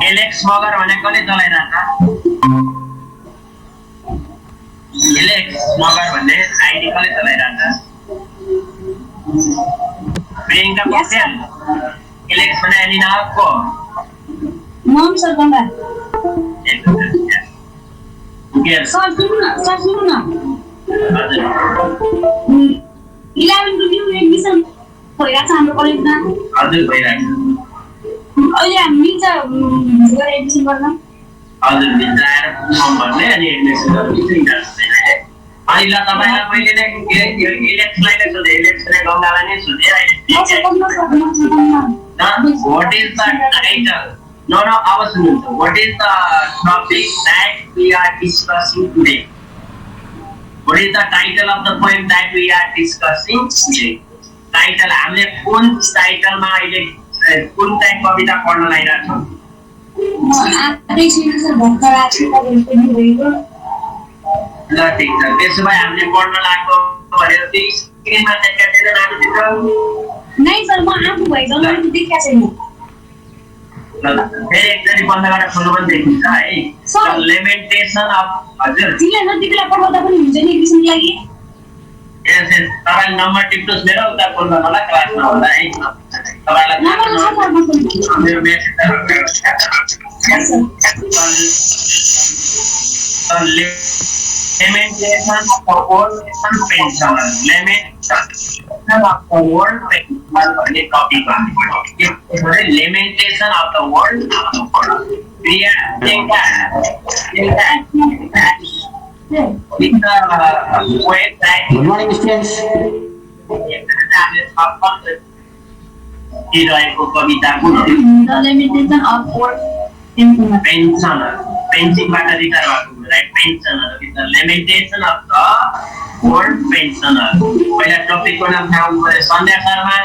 Alex Magar भनेकोले चलाइरहेछ Alex Magar भन्ने ID कसले चलाइरहेछ प्रियंका पोखरेल एलेक्स भने एलिना को मम सर गंगा सर सुन्नु न हजुर 11 को न्यू एडमिसन भइरहेछ हाम्रो कलेजमा हजुर भइरहेछ अहिले हामी मिल्छ गरे एडमिसन गर्न हजुर मिल्छ आएर फर्म भर्ने अनि एडमिसन गर्ने अनि ल तपाईलाई मैले नै इलेक्सलाई नै सोधे इलेक्सले गंगालाई नै सोधे what is the title No, I was wondering, what is the topic that we are discussing today? What is the title of the poem that we are discussing today? Title, हामीले कुन टाइटलमा अहिले कुन चाहिँ कविता पढ्न लागिरहेको छौँ? आदेशिन भर्खर आएको पनि भएको ल ठीक छ त्यसो भए हामीले पढ्न लागेको भनेर त्यो स्क्रिनमा देखाइदिनु नानु दिन्छ नै सर म आफू भइसक्यो मैले देखाएको छैन फेरि एकचोटि बन्द गरेर खोल्नु पनि देखिन्छ है लेमेन्टेसन अफ हजुर तिमीले नतिमीलाई पढाउँदा पनि हुन्छ नि एडमिसन लागि यस यस तपाईँ नम्बर टिप्नुहोस् मेरो उता फोन गर्नलाई क्लासमा होला है तपाईँलाई मेरो message lamentation of the world pensioner lamentation of the world pensioner भन्ने टपिक हो lamentation of the world Priya टेका Good morning, students. रहेको कविता The lamentation of world pensioner पेन्सिङबाट रिटायर भएको right pensioner the lamentation of the world pensioner पहिला टपिकको नाम थाहा हुनु पर्यो सन्ध्या शर्मा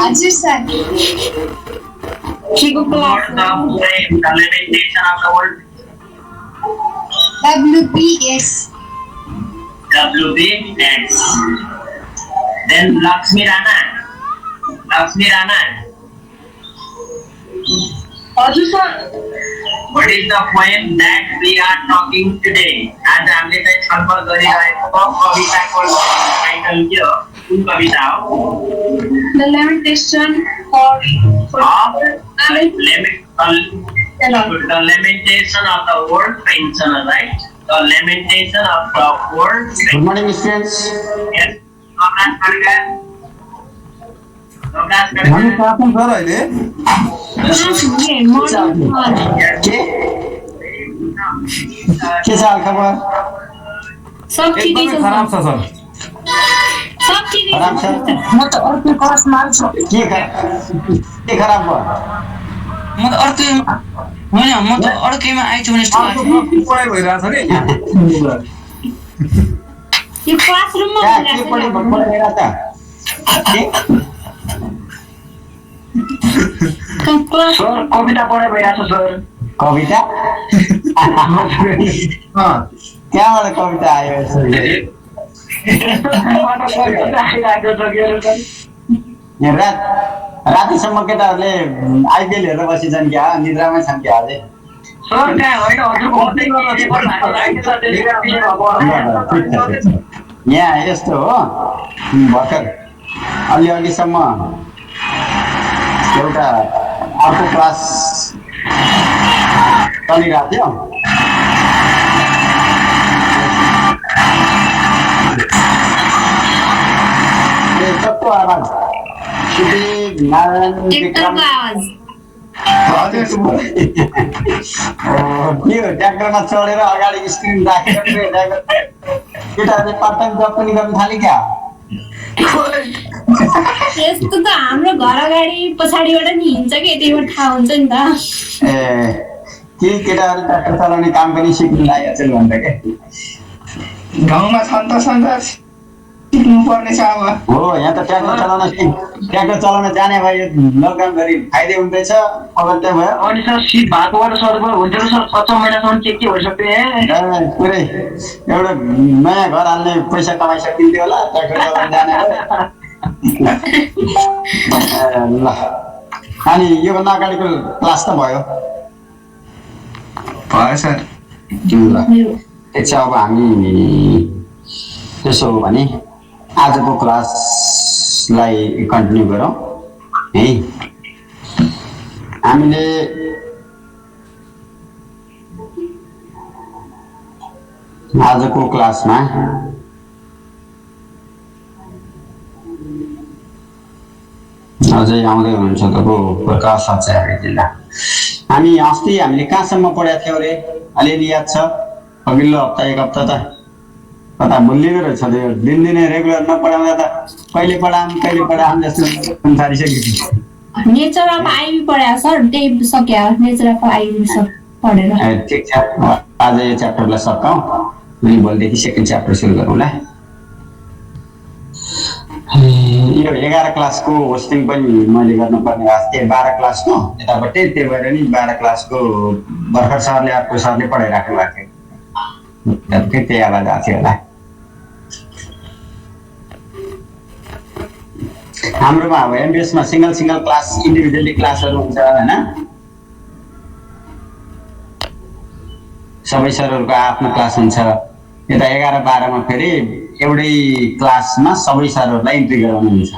हजुर सर केको class the lamentation of the world WPS WPS then Lakshmi Rana हजुर sir What is the poem that we are talking today? आज हामीले चाहिँ छलफल गरिरहेको कविताको टाइटल के हो? कुन कविता हो? The lamentation the lamentation of the world pensioner, right? The lamentation of the world. Good morning, students. Yes. हामी काफन सर अहिले के छ खबर सब ठिकै छ खराब छ सर सब ठिकै खराब छ म त अर्को क्लासमा छु के खराब भयो म त अर्कैमा आइछु भने जस्तो लाग्यो पढाइ भइरहेछ नि यो क्लासरुममा के पढिरहेछ सर कविता पढाइ भइरहेछ सर कविता कहाँबाट कविता आयो रातिसम्म केटाहरूले आइपिएल हेरेर बसिन्छन् क्या निद्रामै छन् क्या अझै यहाँ यस्तो हो भर्खर अलिअलिसम्म एउटा अर्को क्लास चलिरहेको थियो कस्तो आवाज नारायण विक्रम ट्र्याक्टरमा चढेर अगाडि स्क्रिन राखेर केटाहरूले पार्ट टाइम जब पनि गर्न थाले क्या यस्तो त हाम्रो घर अगाडि पछाडिबाट नि हिँड्छ कि त्यहीबाट थाहा हुन्छ नि त ए के केटाहरू ट्र्याक्टर चलाउने काम पनि सिक्नु लागेको छ भन्दा के गाउँमा छन् त सिक्नु पर्ने छ अब हो यहाँ त ट्र्याक्टर चलाउन जाने भयो लकडाउन गरी फाइदै हुँदैछ अगत्य भयो अनि सर सिट भएकोबाट सर्भर हुन्छ सर 6 महिनासम्म के भइसक्यो पुरै एउटा नयाँ घर हाल्ने पैसा कमाइसकिन्थ्यो होला ट्र्याक्टर चलाउन जाने ल अनि योभन्दा अगाडिको क्लास त भयो भयो सर। ल ठिक छ। अब हामी त्यसो हो भने आजको क्लासलाई कन्टिन्यू गरौँ है। हामीले आजको क्लासमा अझै आउँदै हुनुहुन्छ तपाईँ प्रकाश आचार्य जिल्ला। हामी अस्ति हामीले कहाँसम्म पढाएको थियौँ अरे? अलिअलि याद छ? अघिल्लो हप्ता एक हप्ता त कता भुलिँदो रहेछ त्यो दिनदिनै रेगुलर नपढाउँदा त कहिले पढाऊँ जस्तो सारिसकेको छु। नेचर अफ आइबी पढायो सर, त्यही सक्यो नेचर अफ आइबी पढेर। ठिक छ, आज यो च्याप्टरलाई सकाउँ अनि भोलिदेखि सेकेन्ड च्याप्टर सुरु गरौँला। यो 11 क्लासको होस्टिङ पनि मैले गर्नुपर्ने भएको थियो, 12 क्लासको यतापट्टि, त्यही भएर नि 12 क्लासको भर्खर सरले अर्को सरले पढाइराख्नु भएको थियो, त्यही आवाज आएको थियो होला। हाम्रोमा अब एमबिएसमा सिंगल क्लास इन्डिभिजुअली क्लासहरू हुन्छ होइन, सबै सरहरूको आफ्नो क्लास हुन्छ। यता 11-12 मा फेरि एउटै क्लासमा सबै सरहरूलाई इन्ट्री गराउनु हुन्छ।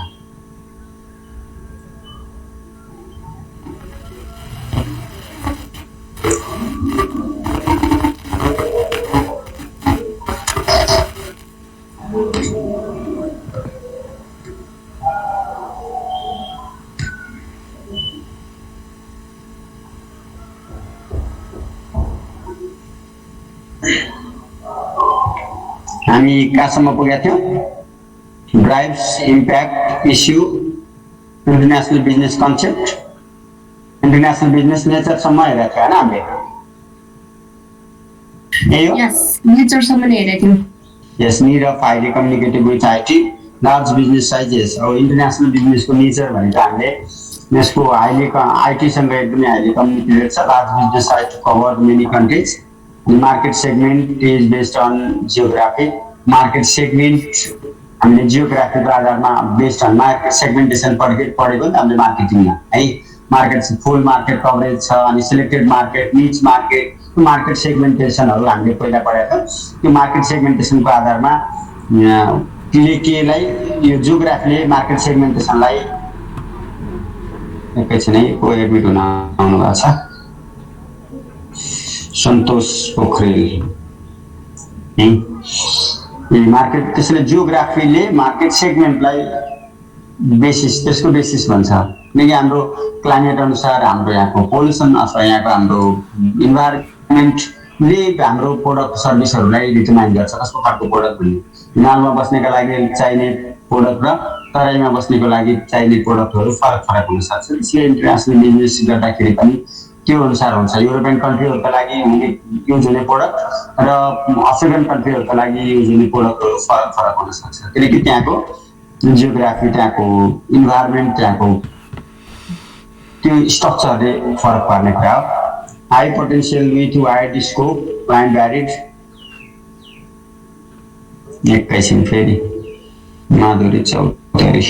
हामी कहाँसम्म पुगेका थियौँ? Drives, impact, issue, international business concept, international business नेचरसम्म हेरेको थियो होइन हामीले? यही हो? यस, नेचरसम्म हेरेको थियौँ। यस, need of highly communicative with IT, large business sizes। अब इन्टरनेसनल बिजनेसको नेचर भनेको हामीले यसको आइटीसँग एकदमै हाइली कम्युनिकेटेड छ। Large business size to cover many countries. The market segment is based on geography. Market segment हामीले जियोग्राफीको आधारमा बेस्ड अन मार्केट सेगमेन्टेसन पढेको नि हामीले मार्केटिङमा है। मार्केट फुल मार्केट कभरेज छ, अनि सिलेक्टेड मार्केट, निच मार्केट सेगमेन्टेसनहरू हामीले पहिला पढाएको थियौँ। त्यो मार्केट सेगमेन्टेसनको आधारमा केलाई यो जियोग्राफीले मार्केट सेगमेन्टेसनलाई एकैछिन है, को एडमिट हुन आउनु भएको छ, सन्तोष पोखरेल। मार्केट त्यसले जियोग्राफीले मार्केट सेगमेन्टलाई बेसिस, त्यसको बेसिस भन्छ किनकि हाम्रो क्लाइमेट अनुसार, हाम्रो यहाँको पोल्युसन अथवा यहाँको हाम्रो इन्भाइरोमेन्टले हाम्रो प्रोडक्ट सर्भिसहरूलाई डिटर्माइन गर्छ कस्तो खालको प्रोडक्ट भन्ने। हिमालमा बस्नेका लागि चाहिने प्रोडक्ट र तराईमा बस्नेको लागि चाहिने प्रोडक्टहरू फरक हुन सक्छ। त्यसले इन्टरनेसनल बिजनेस गर्दाखेरि पनि त्यो अनुसार हुन्छ। युरोपियन कन्ट्रीहरूका लागि युज हुने प्रोडक्ट र अफ्रिकन कन्ट्रीहरूका लागि युज हुने प्रोडक्टहरू फरक हुन सक्छ किनकि त्यहाँको जियोग्राफी, त्यहाँको इन्भाइरोमेन्ट, त्यहाँको त्यो स्ट्रक्चरले फरक पार्ने कुरा हो। High potential with wide scope and varied. एकैछिन फेरि Madhuri Chaudhary.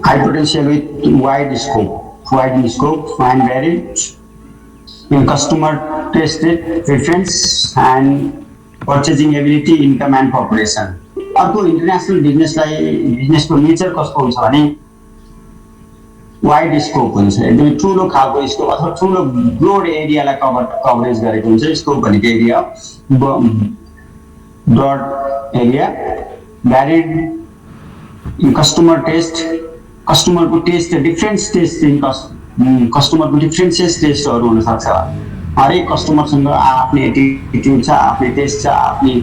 High potential with wide scope and varied in customer tasted preference and purchasing ability, income and population। अर्को इन्टरनेसनल बिजनेसको नेचर कस्तो हुन्छ भने वाइड स्कोप हुन्छ, एकदमै ठुलो खालको स्कोप अथवा ठुलो ब्रोड एरियालाई कभरेज गरेको हुन्छ। स्कोप भनेको area, broad area. Varied in customer taste, कस्टमरको टेस्ट, डिफ्रेन्ट टेस्ट, कस्टमरको डिफ्रेन्सियस टेस्टहरू हुनसक्छ। हरेक कस्टमरसँग आफ्नै एटिट्युड छ, आफ्नै टेस्ट छ, आफ्नै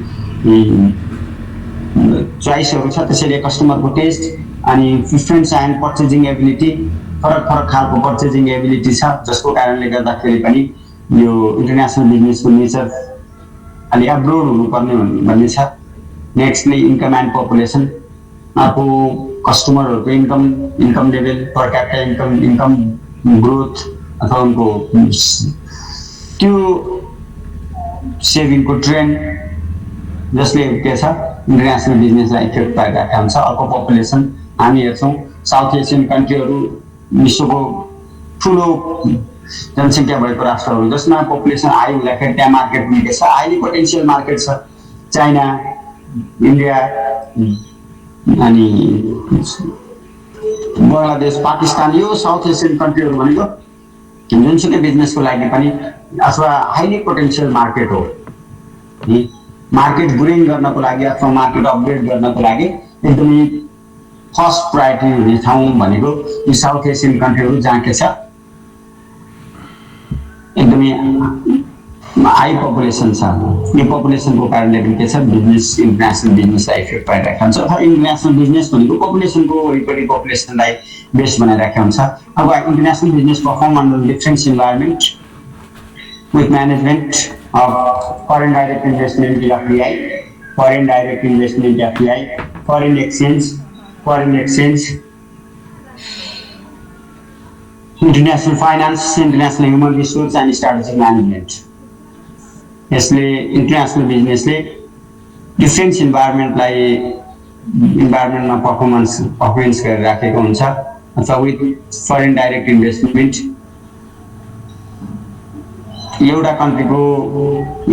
चोइसहरू छ। त्यसैले कस्टमरको टेस्ट अनि प्रिफरेन्स एन्ड पर्चेजिङ एबिलिटी, फरक खालको पर्चेजिङ एबिलिटी छ, जसको कारणले गर्दाखेरि पनि यो इन्टरनेसनल बिजनेसको नेचर अलि एब्रोड हुनुपर्ने भन्ने छ। Nextly income and population. अर्को कस्टमरहरूको income level, per capita income growth अथवा उनको त्यो सेभिङको ट्रेन्ड जसले के छ इन्टरनेसनल बिजनेसलाई इफेक्ट पारिरहेको हुन्छ। अर्को पपुलेसन हामी हेर्छौँ साउथ एसियन कन्ट्रीहरू विश्वको ठुलो जनसङ्ख्या भएको राष्ट्रहरू जसमा पपुलेसन हाई हुँदाखेरि त्यहाँ मार्केट पनि के छ हाइली पोटेन्सियल मार्केट छ। चाइना, इन्डिया अनि बङ्गलादेश, पाकिस्तान यो साउथ एसियन कन्ट्रीहरू भनेको जुनसुकै बिजनेसको लागि पनि अथवा हाइली पोटेन्सियल मार्केट हो। मार्केट ग्रोइङ गर्नको लागि अथवा मार्केट अपग्रेड गर्नको लागि एकदमै फर्स्ट प्रायोरिटी हुने ठाउँ भनेको यो साउथ एसियन कन्ट्रीहरू जहाँ के छ एकदमै हाई पपुलेसन छ। यो पपुलेसनको कारणले पनि के छ बिजनेस इन्टरनेसनल बिजनेसलाई इफेक्ट पारिरहेको हुन्छ अथवा इन्टरनेसनल बिजनेस भनेको पपुलेसनको वरिपरि पपुलेसनलाई बेस बनाइरहेको हुन्छ। अब international business perform under different environment with management of foreign direct investment FDI, foreign direct investment FDI, foreign exchange, international finance, international human resource and strategic management. यसले international बिजनेसले different इन्भाइरोमेन्टमा performance गरेर राखेको हुन्छ अथवा with foreign direct investment एउटा कन्ट्रीको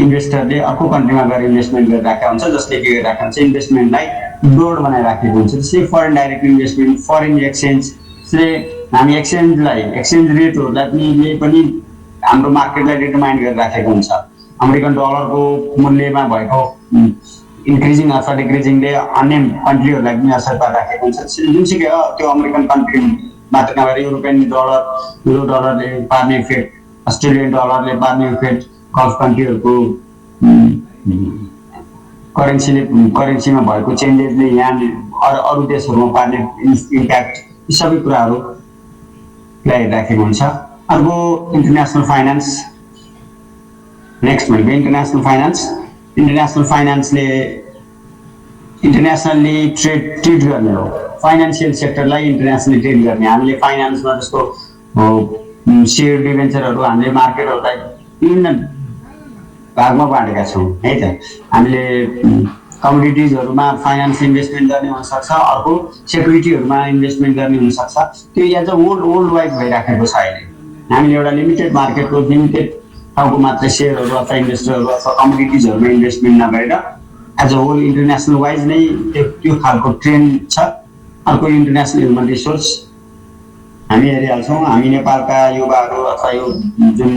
इन्भेस्टरले अर्को कन्ट्रीमा गएर investment गरिरहेको हुन्छ जसले के गरिरहेको हुन्छ इन्भेस्टमेन्टलाई ब्रोड बनाइराखेको हुन्छ। त्यसै फरेन डाइरेक्ट इन्भेस्टमेन्ट, फरेन एक्सचेन्जले हामी एक्सचेन्ज रेटहरूलाई पनि हाम्रो मार्केटलाई डिटरमाइन गरिराखेको हुन्छ। अमेरिकन डलरको मूल्यमा भएको इन्क्रिजिङ अथवा डिक्रिजिङले अन्य कन्ट्रीहरूलाई पनि असर पारिराखेको हुन्छ। जुनसुकै त्यो अमेरिकन कन्ट्री मात्र नभएर युरोपियन डलर, युरो डलरले पार्ने इफेक्ट, अस्ट्रेलियन डलरले पार्ने इफेक्ट, गल्फ कन्ट्रीहरूको करेन्सीमा भएको चेन्जेसले यहाँ अरू देशहरूमा पार्ने इम्प्याक्ट यी सबै कुराहरूलाई हेरिराखेको हुन्छ। अर्को इन्टरनेसनल फाइनेन्स, नेक्स्ट भनेको इन्टरनेसनल फाइनेन्सले इन्टरनेसनली ट्रेड गर्ने हो। फाइनेन्सियल सेक्टरलाई इन्टरनेसनली ट्रेड गर्ने। हामीले फाइनेन्समा जस्तो सेयर डिभेन्चरहरू हामीले मार्केटहरूलाई विभिन्न भागमा बाँडेका छौँ है त। हामीले कमोडिटिजहरूमा फाइनेन्स इन्भेस्टमेन्ट गर्ने हुनसक्छ, अर्को सेक्युरिटीहरूमा इन्भेस्टमेन्ट गर्ने हुनसक्छ। त्यो एज अ वर्ल्ड वाइड भइराखेको छ। अहिले हामीले एउटा लिमिटेड मार्केटको लिमिटेड ठाउँको मात्रै सेयरहरू अथवा इन्भेस्टरहरू अथवा कमोडिटिजहरूमा इन्भेस्टमेन्ट नगरेर as a whole international wise नै त्यो खालको ट्रेन्ड छ। अर्को इन्टरनेसनल ह्युमन रिसोर्स हामी हेरिहाल्छौँ। हामी नेपालका युवाहरू अथवा यो जुन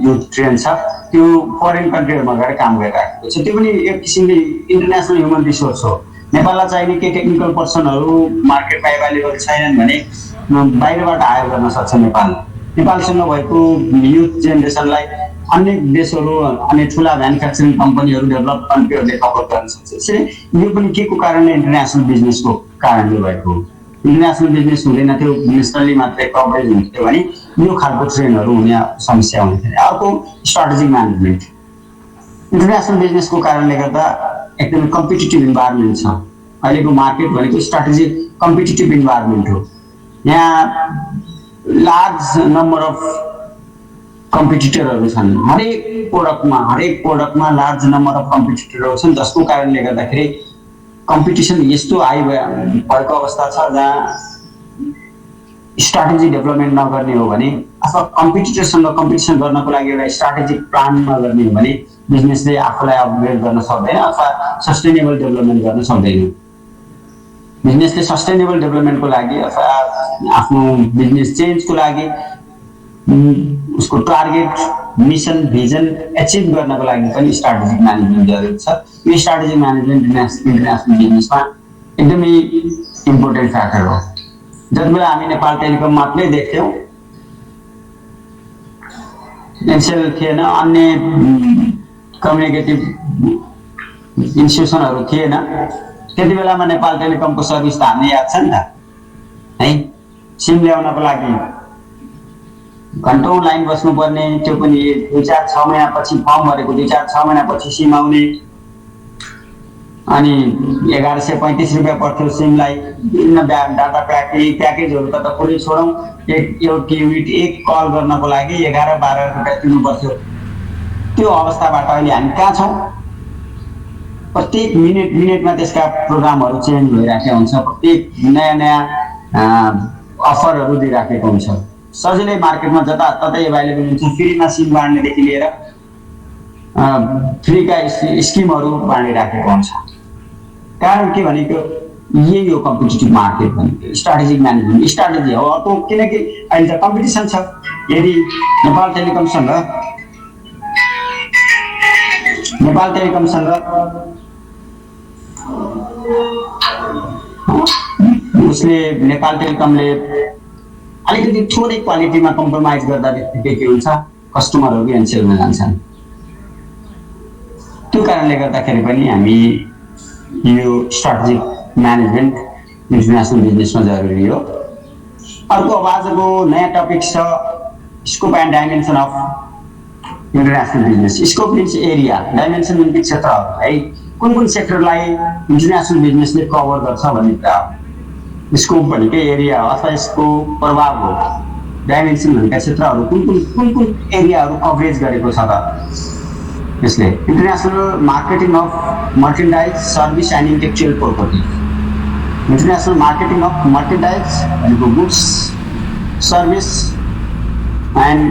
युथ ट्रेन्ड छ त्यो फरेन कन्ट्रीहरूमा गएर काम गरिराखेको छ। त्यो पनि एक किसिमले इन्टरनेसनल ह्युमन रिसोर्स हो। नेपाललाई चाहिने के टेक्निकल पर्सनहरू मार्केटमा एभाइलेबल छैनन् भने बाहिरबाट हायर गर्न सक्छ। नेपालसँग भएको युथ जेनेरेसनलाई अन्य देशहरू, अन्य ठुला म्यानुफ्याक्चरिङ कम्पनीहरू, डेभलप कन्ट्रीहरूले कभर गर्न सक्छ। त्यसैले यो पनि के को कारणले इन्टरनेसनल बिजनेसको कारणले भएको हो। इन्टरनेसनल बिजनेस हुँदैन थियो, नेसनली मात्रै कभरेज हुन्थ्यो भने यो खालको ट्रेन्डहरू हुने समस्या हुने थियो। अर्को स्ट्राटेजिक म्यानेजमेन्ट, इन्टरनेसनल बिजनेसको कारणले गर्दा एकदमै कम्पिटिटिभ इन्भाइरोमेन्ट छ। अहिलेको मार्केट भनेको स्ट्राटेजिक कम्पिटिटिभ इन्भाइरोमेन्ट हो। यहाँ लार्ज नम्बर अफ कम्पिटिटरहरू छन्। हरेक प्रोडक्टमा लार्ज नम्बर अफ कम्पिटिटरहरू छन्, जसको कारणले गर्दाखेरि कम्पिटिसन यस्तो हाई भएको अवस्था छ जहाँ स्ट्राटेजी डेभलपमेन्ट नगर्ने हो भने अथवा कम्पिटिटरसँग कम्पिटिसन गर्नको लागि एउटा स्ट्राटेजिक प्लान नगर्ने हो भने बिजनेसले आफूलाई अपग्रेड गर्न सक्दैन अथवा सस्टेनेबल डेभलपमेन्ट गर्न सक्दैन। बिजनेसले सस्टेनेबल डेभलपमेन्टको लागि अथवा आफ्नो बिजनेस चेन्जको लागि उसको टार्गेट, मिसन, भिजन एचिभ गर्नको लागि पनि स्ट्राटेजिक म्यानेजमेन्ट जरुरी छ। यो स्ट्राटेजिक म्यानेजमेन्ट इन्टरनेसनल बिजनेसमा एकदमै इम्पोर्टेन्ट फ्याक्टर हो। जति बेला हामी नेपाल टेलिकम मात्रै देख्थ्यौँ, एनसेल थिएन, अन्य कम्युनिकेटिभ इन्स्टिट्युसनहरू थिएन, त्यति बेलामा नेपाल टेलिकमको सर्भिस त हामीले याद छ नि त है। सिम ल्याउनको लागि घन्टौँ लाइन बस्नुपर्ने, त्यो पनि 2-4-6 महिनापछि फर्म भरेको 2-4-6 महिनापछि सिम आउने, अनि 1135 रुपियाँ पर्थ्यो सिमलाई। विभिन्न डाटा प्याकेजहरू त पुरै छोडौँ, एक युनिट एक कल गर्नको लागि 11-12 रुपियाँ तिर्नु पर्थ्यो। त्यो अवस्थाबाट अहिले हामी कहाँ छौँ? प्रत्येक मिनेटमा त्यसका प्रोग्रामहरू चेन्ज भइराखेको हुन्छ, प्रत्येक नयाँ अफरहरू दिइराखेको हुन्छ। सजिलै मार्केटमा जताततै एभाइलेबल हुन्छ, फ्रीमा सिम बाँड्नेदेखि लिएर फ्रीका स्किमहरू बाँडिराखेको हुन्छ। कारण के भनेको यही हो कम्पिटिटिभ मार्केट भनेको, स्ट्राटेजिक म्यानेजमेन्ट स्ट्राटेजी हो। अर्को किनकि अहिले त कम्पिटिसन छ। यदि नेपाल टेलिकमसँग उसले नेपाल टेलिकमले अलिकति थोरै क्वालिटीमा कम्प्रोमाइज गर्दा बित्तिकै के हुन्छ, कस्टमरहरू क्यान्सलमा जान्छन्। त्यो कारणले गर्दाखेरि पनि हामी यो स्ट्राटेजिक म्यानेजमेन्ट इन्टरनेसनल बिजनेसमा जरुरी हो। अर्को अब आजको नयाँ टपिक छ scope and dimension of international business. Scope means area, dimension means क्षेत्रहरू है, कुन सेक्टरलाई इन्टरनेसनल बिजनेसले कभर गर्छ भन्ने कुरा हो। स्कोप भनेको एरिया अथवा यसको प्रभाव हो। डाइमेन्सन भनेका क्षेत्रहरू कुन एरियाहरू कभरेज गरेको छ त यसले। International marketing of merchandise, service and intellectual property. International marketing of merchandise भनेको goods, service and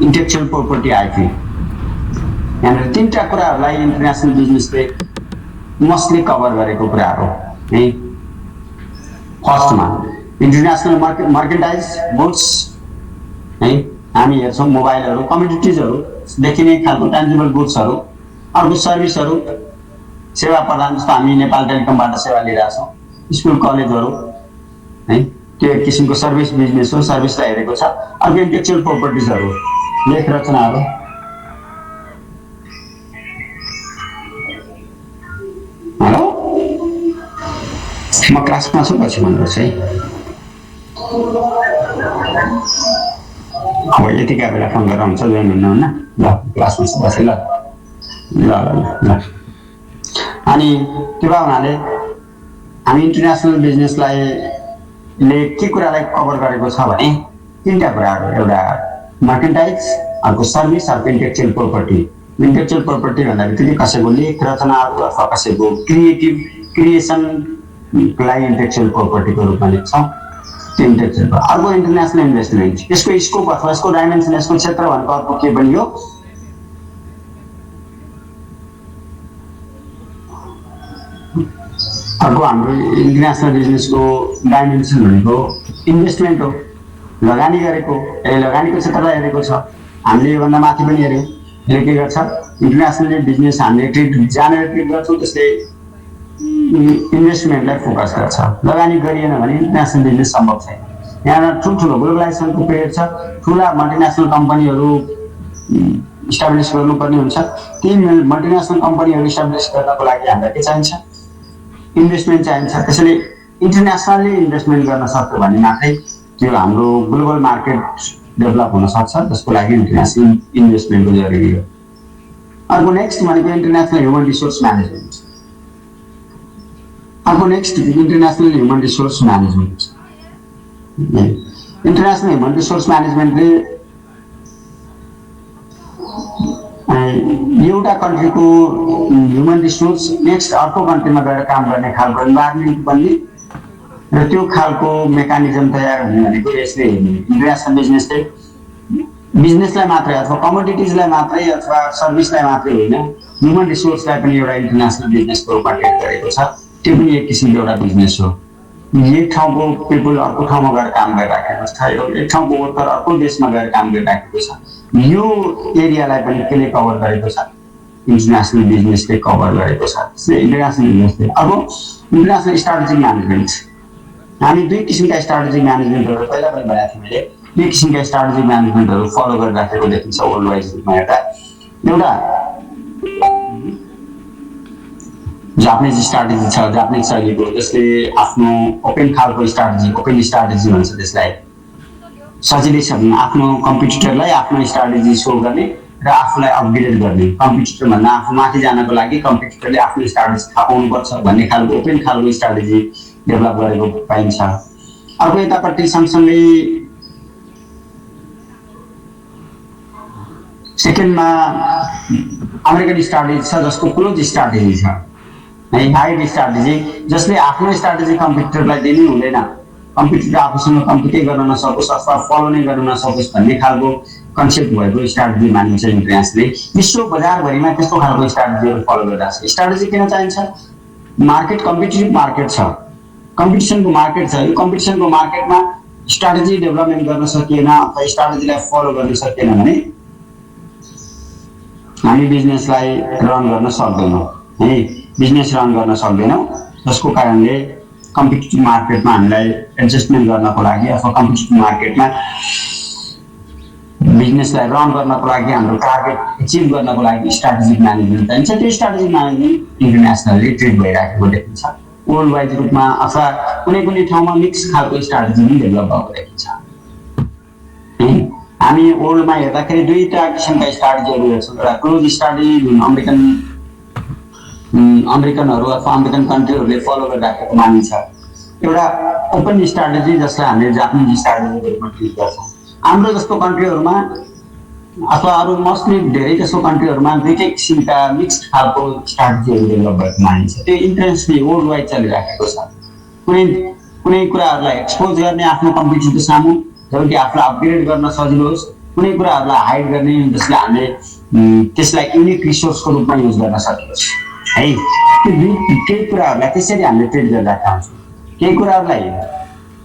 intellectual property IP. यहाँनिर तीनटा कुराहरूलाई इन्टरनेसनल बिजनेसले मोस्टली कभर गरेको कुरा हो है। फर्स्टमा इन्टरनेसनल मर्चेन्डाइज गुड्स है, हामी हेर्छौँ मोबाइलहरू, कमोडिटिजहरू, देखिने खालको टेन्जिबल गुड्सहरू। अर्को सर्भिसहरू, सेवा प्रदान, जस्तो हामी नेपाल टेलिकमबाट सेवा लिइरहेछौँ, स्कुल कलेजहरू है, त्यो एक किसिमको सर्भिस बिजनेस हो, सर्भिसलाई हेरेको छ। अर्को इन्टेलेक्चुअल प्रोपर्टिजहरू, लेख रचनाहरू। हेलो, म क्लासमा छु, पछि भन्नुहोस् है। अब यतिका बेला फोन गरेर हुन्छ, जोइन हुनुहुन्न ल, क्लासमा छु पछि ल ल ल ल। अनि त्यो भए हुनाले हामी इन्टरनेसनल बिजनेसलाई के कुरालाई कभर गरेको छ भने तीनटा कुराहरू, एउटा मर्केन्टाइज, अर्को सर्भिस, अर्को इन्टेलेक्चुअल प्रोपर्टी। इन्टेलेक्चुअल प्रोपर्टी भन्दा बित्तिकै कसैको लेख रचनाहरू अथवा कसैको क्रिएसनलाई इन्टेलेक्चुअल प्रोपर्टीको रूपमा लेख्छौँ, त्यो इन्टेलेक्चुअल। अर्को इन्टरनेसनल इन्भेस्टमेन्ट, यसको स्कोप अथवा यसको डाइमेन्सन, यसको क्षेत्र भनेको अर्को के पनि हो, अर्को हाम्रो इन्टरनेसनल बिजनेसको डाइमेन्सन भनेको इन्भेस्टमेन्ट हो, लगानी गरेको, लगानीको क्षेत्रलाई हेरेको छ। हामीले योभन्दा माथि पनि हेऱ्यौँ, यसले के गर्छ, इन्टरनेसनल बिजनेस हामीले जहाँनिर ट्रिट गर्छौँ त्यसले इन्भेस्टमेन्टलाई फोकस गर्छ। लगानी गरिएन भने इन्टरनेसनल बिजनेस सम्भव छैन। यहाँ ठुल्ठुलो ग्लोबलाइजेसनको पिरियड छ, ठुला मल्टिनेसनल कम्पनीहरू इस्टाब्लिस गर्नुपर्ने हुन्छ। ती मल्टिनेसनल कम्पनीहरू इस्टाब्लिस गर्नको लागि हामीलाई के चाहिन्छ, इन्भेस्टमेन्ट चाहिन्छ। त्यसैले इन्टरनेसनली इन्भेस्टमेन्ट गर्न सक्यो भने मात्रै त्यो हाम्रो ग्लोबल मार्केट डेभलप हुन सक्छ, त्यसको लागि इन्टरनेसनल इन्भेस्टमेन्टको जरुरी हो। अर्को नेक्स्ट भनेको इन्टरनेसनल ह्युमन रिसोर्स म्यानेजमेन्ट। अर्को next international human resource management. International human resource म्यानेजमेन्टले एउटा कन्ट्रीको ह्युमन रिसोर्स नेक्स्ट अर्को कन्ट्रीमा गएर काम गर्ने खालको इन्भाइरोमेन्ट बन्ने र त्यो खालको मेकानिजम तयार हुने भनेको यसले इन्टरनेसनल बिजनेसले बिजनेसलाई मात्रै अथवा कमोडिटिजलाई मात्रै अथवा सर्भिसलाई मात्रै होइन, ह्युमन रिसोर्सलाई पनि एउटा इन्टरनेसनल बिजनेसको रूपमा ट्रिट गरेको छ। त्यो पनि एक किसिमको एउटा बिजनेस हो। एक ठाउँको पिपल अर्को ठाउँमा गएर काम गरिराखेको छ, एक ठाउँको वर्कर अर्को देशमा गएर काम गरिराखेको छ। यो एरियालाई पनि केले कभर गरेको छ, इन्टरनेसनल बिजनेसले कभर गरेको छ, इन्टरनेसनल बिजनेसले। अब इन्टरनेसनल स्ट्राटेजिक म्यानेजमेन्ट, हामी दुई किसिमका स्ट्राटेजिक म्यानेजमेन्टहरू पहिला पनि भनेको थिएँ मैले, दुई किसिमका स्ट्राटेजिक म्यानेजमेन्टहरू फलो गरिराखेको देखिन्छ वर्ल्ड वाइज रूपमा हेर्दा। एउटा जापानिज स्ट्राटेजी छ, जापानिज शैलीको, जसले आफ्नो ओपन खालको स्ट्राटेजी, ओपन स्ट्राटेजी भन्छ त्यसलाई। सजिलै छ आफ्नो कम्पिटिटरलाई आफ्नो स्ट्राटेजी सो गर्ने र आफूलाई अपग्रेड गर्ने। कम्पिटिटर भन्दा आफू माथि जानको लागि कम्पिटिटरले आफ्नो स्ट्राटेजी थाहा पाउनुपर्छ भन्ने खालको ओपन खालको स्ट्राटेजी डेभलप गरेको पाइन्छ। अर्को यतापट्टि सँगसँगै सेकेन्डमा अमेरिकन स्ट्राटेजी छ, जसको क्लोज स्ट्राटेजी छ। है हाइड स्ट्राटेजी जसले आफ्नो स्ट्राटेजी कम्पिटिटरलाई दिनु हुँदैन, कम्पिटिटर आफूसँग कम्पिटै गर्न नसकोस् अथवा फलो नै गर्न नसकोस् भन्ने खालको कन्सेप्ट भएको स्ट्राटेजी मानिन्छ इन्ट्रान्सले। विश्व बजारभरिमा त्यस्तो खालको स्ट्राटेजीहरू फलो गरिरहेको छ। स्ट्राटेजी किन चाहिन्छ? मार्केट कम्पिटिटिभ मार्केट छ, कम्पिटिसनको मार्केट छ। यो कम्पिटिसनको मार्केटमा स्ट्राटेजी डेभलपमेन्ट गर्न सकिएन अथवा स्ट्राटेजीलाई फलो गर्न सकिएन भने हामी बिजनेसलाई रन गर्न सक्दैनौँ है, बिजनेस रन गर्न सक्दैनौँ। जसको कारणले कम्पिटिटिभ मार्केटमा हामीलाई एडजस्टमेन्ट गर्नको लागि अथवा कम्पिटिटिभ मार्केटमा बिजनेसलाई रन गर्नको लागि हाम्रो टार्गेट एचिभ गर्नको लागि स्ट्राटेजिक म्यानेजमेन्ट चाहिन्छ। त्यो स्ट्राटेजिक म्यानेजमेन्ट इन्टरनेसनली ट्रिट भइरहेको देखिन्छ। वर्ल्ड वाइड रूपमा अथवा कुनै कुनै ठाउँमा मिक्स खालको स्ट्राटेजी पनि डेभलप भएको देखिन्छ। हामी वर्ल्डमा हेर्दाखेरि दुईटा किसिमका स्ट्राटेजीहरू हेर्छौँ। एउटा क्लोज स्ट्राटेजी जुन अमेरिकनहरू अथवा अमेरिकन कन्ट्रीहरूले फलो गरिराखेको मानिन्छ। एउटा ओपन स्ट्राटेजी जसलाई हामीले जापानिज स्ट्राटेजीको रूपमा ट्रिट गर्छौँ। हाम्रो जस्तो कन्ट्रीहरूमा अथवा अरू मोस्टली धेरै जसो कन्ट्रीहरूमा दुईटै किसिमका मिक्स्ड खालको स्ट्राटेजीहरू डेभलप भएको मानिन्छ। त्यो इन्टरनेसनली वर्ल्ड वाइड चलिराखेको छ। कुनै कुराहरूलाई एक्सपोज गर्ने आफ्नो कम्पिटिटर सामु जबकि आफूलाई अपग्रेड गर्न सजिलो होस्, कुनै कुराहरूलाई हाइड गर्ने जसले हामीले त्यसलाई युनिक रिसोर्सको रूपमा युज गर्न सकियोस् है। त्यो केही कुराहरूलाई त्यसरी हामीले ट्रिट गरिरहेका हुन्छौँ। केही कुराहरूलाई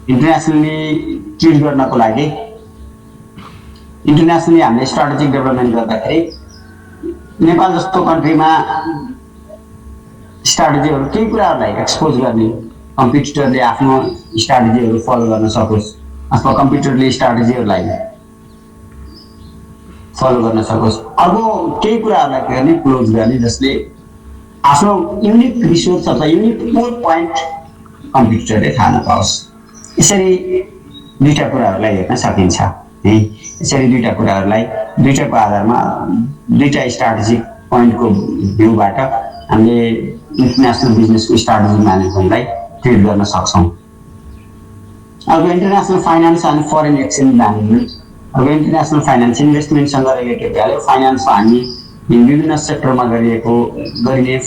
इन्टरनेसनली ट्रिट गर्नको लागि इन्टरनेसनली हामीले स्ट्राटेजिक डेभलपमेन्ट गर्दाखेरि नेपाल जस्तो कन्ट्रीमा स्ट्राटेजीहरू केही कुराहरूलाई एक्सपोज गर्ने, कम्पिटिटरले आफ्नो स्ट्राटेजीहरू फलो गर्न सकोस् अथवा कम्पिटिटरले स्ट्राटेजीहरूलाई फलो गर्न सकोस्। अर्को केही कुराहरूलाई के गर्ने, क्लोज गर्ने जसले आफ्नो युनिक रिसोर्स अथवा युनिक कोर पोइन्ट कम्पिटिटरले थाहा नपाओस्। यसरी दुईटा कुराहरूलाई हेर्न सकिन्छ है। यसरी दुईटा कुराहरूलाई दुईटाको आधारमा दुईटा स्ट्राटेजिक पोइन्टको भ्यूबाट हामीले इन्टरनेसनल बिजनेसको स्ट्राटेजिक म्यानेजमेन्टलाई ट्रिट गर्न सक्छौँ। अब international finance and foreign exchange management. अब इन्टरनेसनल फाइनेन्स इन्भेस्टमेन्टसँग रिलेटेड भयो। फाइनेन्समा हामी विभिन्न सेक्टरमा गरिने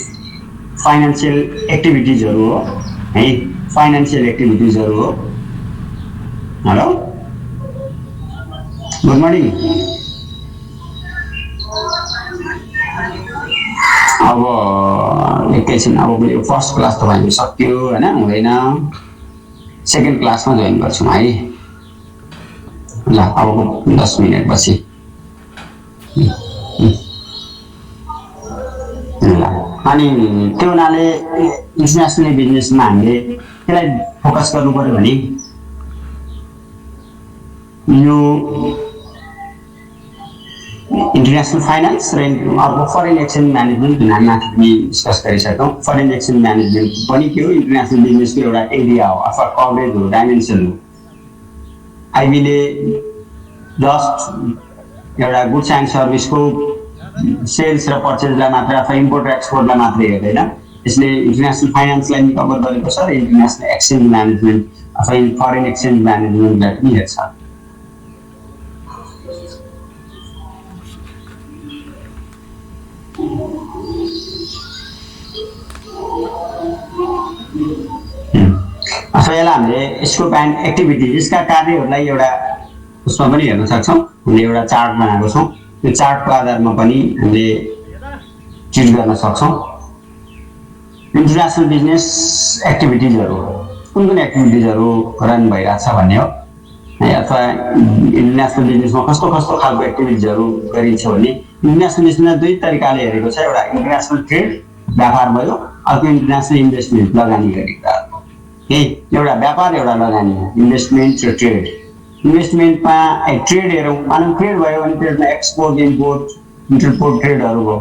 फाइनेन्सियल एक्टिभिटिजहरू हो है, फाइनेन्सियल एक्टिभिटिजहरू हो। Hello, good morning. अब एकैछिन, अब यो फर्स्ट क्लास तपाईँको सक्यो होइन, हुँदैन। सेकेन्ड क्लासमा जोइन गर्छौँ है ल, अब 10 मिनटपछि ल। अनि त्यो हुनाले इन्टरनेसनल बिजनेसमा हामीले त्यसलाई फोकस गर्नु पर्यो भने यो इन्टरनेसनल फाइनेन्स र अर्को फरेन एक्सचेन्ज म्यानेजमेन्ट जुन हामी माथि पनि डिस्कस गरिसक्यौँ। फरेन एक्सचेन्ज म्यानेजमेन्ट पनि के हो, इन्टरनेसनल बिजनेसको एउटा एरिया हो अथवा कभरेज हो, डाइमेन्सन हो। आइबीले जस्ट एउटा गुड्स एन्ड सर्भिसको सेल्स र पर्चेजलाई मात्र अथवा इम्पोर्ट र एक्सपोर्टलाई मात्रै हेर्दैन, यसले इन्टरनेसनल फाइनेन्सलाई पनि कभर गरेको छ र इन्टरनेसनल एक्सचेन्ज म्यानेजमेन्ट अथवा फरेन एक्सचेन्ज म्यानेजमेन्टलाई पनि हेर्छ। अथवा यसलाई हामीले स्कोप एन्ड एक्टिभिटी यसका कार्यहरूलाई एउटा उसमा पनि हेर्न सक्छौँ। हामीले एउटा चार्ट बनाएको छौँ, त्यो चार्टको आधारमा पनि हामीले ट्रिट गर्न सक्छौँ। इन्टरनेसनल बिजनेस एक्टिभिटिजहरू कुन कुन एक्टिभिटिजहरू रन भइरहेछ भन्ने हो है, अथवा इन्टरनेसनल बिजनेसमा कस्तो कस्तो खालको एक्टिभिटिजहरू गरिन्छ भने इन्टरनेसनल बिजनेसमा दुई तरिकाले हेरेको छ। एउटा इन्टरनेसनल ट्रेड व्यापार भयो, अर्को इन्टरनेसनल इन्भेस्टमेन्ट लगानी गरेको है। एउटा व्यापार एउटा लगानी, इन्भेस्टमेन्ट र ट्रेड। इन्भेस्टमेन्टमा ट्रेड हेरौँ, मानव ट्रेड भयो भने ट्रेडमा एक्सपोर्ट इम्पोर्ट इन्टरपोर्ट ट्रेडहरू भयो।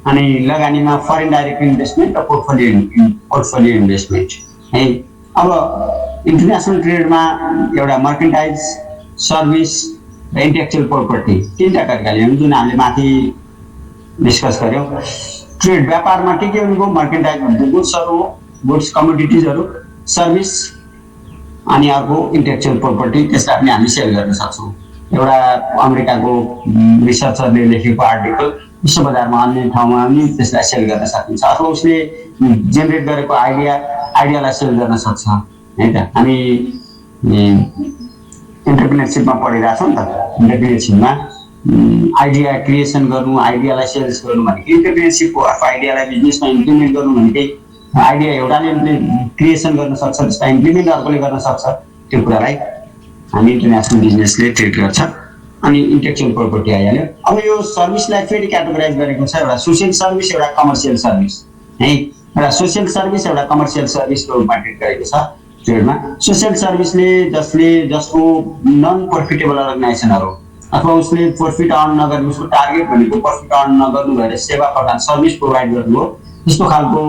अनि लगानीमा फरेन डाइरेक्ट इन्भेस्टमेन्ट र पोर्टफोलियो इन्भेस्टमेन्ट है। अब इन्टरनेसनल ट्रेडमा एउटा मर्केन्टाइज, सर्भिस र इन्टेलेक्चुअल प्रोपर्टी तीनटा तरिकाले जुन हामीले माथि डिस्कस गऱ्यौँ। ट्रेड व्यापारमा के उनको मर्केन्टाइज भनेको गुड्सहरू हो, गुड्स कमोडिटिजहरू, सर्भिस अनि अर्को इन्टेलेक्चुअल प्रोपर्टी, त्यसलाई पनि हामी सेल गर्न सक्छौँ। एउटा अमेरिकाको रिसर्चरले लेखेको आर्टिकल विश्व बजारमा अन्य ठाउँमा पनि त्यसलाई सेल गर्न सकिन्छ अथवा उसले जेनेरेट गरेको आइडियालाई सेल गर्न सक्छ है त। हामी एन्टरप्रेन्योरसिपमा पढिरहेको छौँ नि त। एन्टरप्रेन्योरसिपमा आइडिया क्रिएसन गर्नु, आइडियालाई सेल्स गर्नु भनेको एन्टरप्रेन्योरसिप हो। आफ्नो आइडियालाई बिजनेसमा इम्प्लिमेन्ट गर्नु भनेकै आइडिया एउटाले क्रिएसन गर्न सक्छ, त्यसलाई इम्प्लिमेन्ट अर्कोले गर्न सक्छ, त्यो कुरालाई हामी इन्टरनेसनल बिजनेसले ट्रिट गर्छ। अनि इन्टेलेक्चुअल प्रोपर्टी आइहाल्यो। अब यो सर्भिसलाई फेरि क्याटेगोराइज गरेको छ, एउटा सोसियल सर्भिस, एउटा कमर्सियल सर्भिस है। एउटा सोसियल सर्भिस, एउटा कमर्सियल सर्भिसको रूपमा ट्रिट गरेको छ ट्रेडमा। सोसियल सर्भिसले जसको नन प्रफिटेबल अर्गनाइजेसनहरू अथवा उसले प्रफिट अर्न नगर्ने, उसको टार्गेट भनेको प्रफिट अर्न नगर्नु भएर सेवा प्रदान सर्भिस प्रोभाइड गर्नु हो, त्यस्तो खालको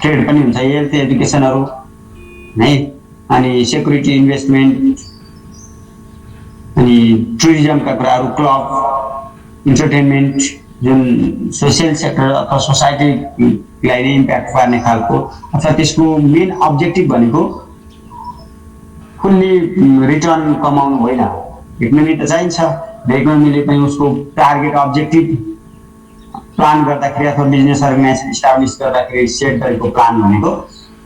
ट्रेड पनि हुन्छ। हेल्थ एजुकेसनहरू है, अनि सेक्युरिटी इन्भेस्टमेन्ट, अनि टुरिज्मका कुराहरू, क्लब, इन्टरटेनमेन्ट, जुन सोसियल सेक्टर अथवा सोसाइटीलाई नै इम्प्याक्ट पार्ने खालको अथवा त्यसको मेन अब्जेक्टिभ भनेको फुल्ली रिटर्न कमाउनु होइन। इकोनोमी त चाहिन्छ र इकोनोमीले पनि उसको टार्गेट अब्जेक्टिभ प्लान गर्दाखेरि अथवा बिजनेस अर्गनाइजेसन इस्टाब्लिस गर्दाखेरि सेट गरेको प्लान भनेको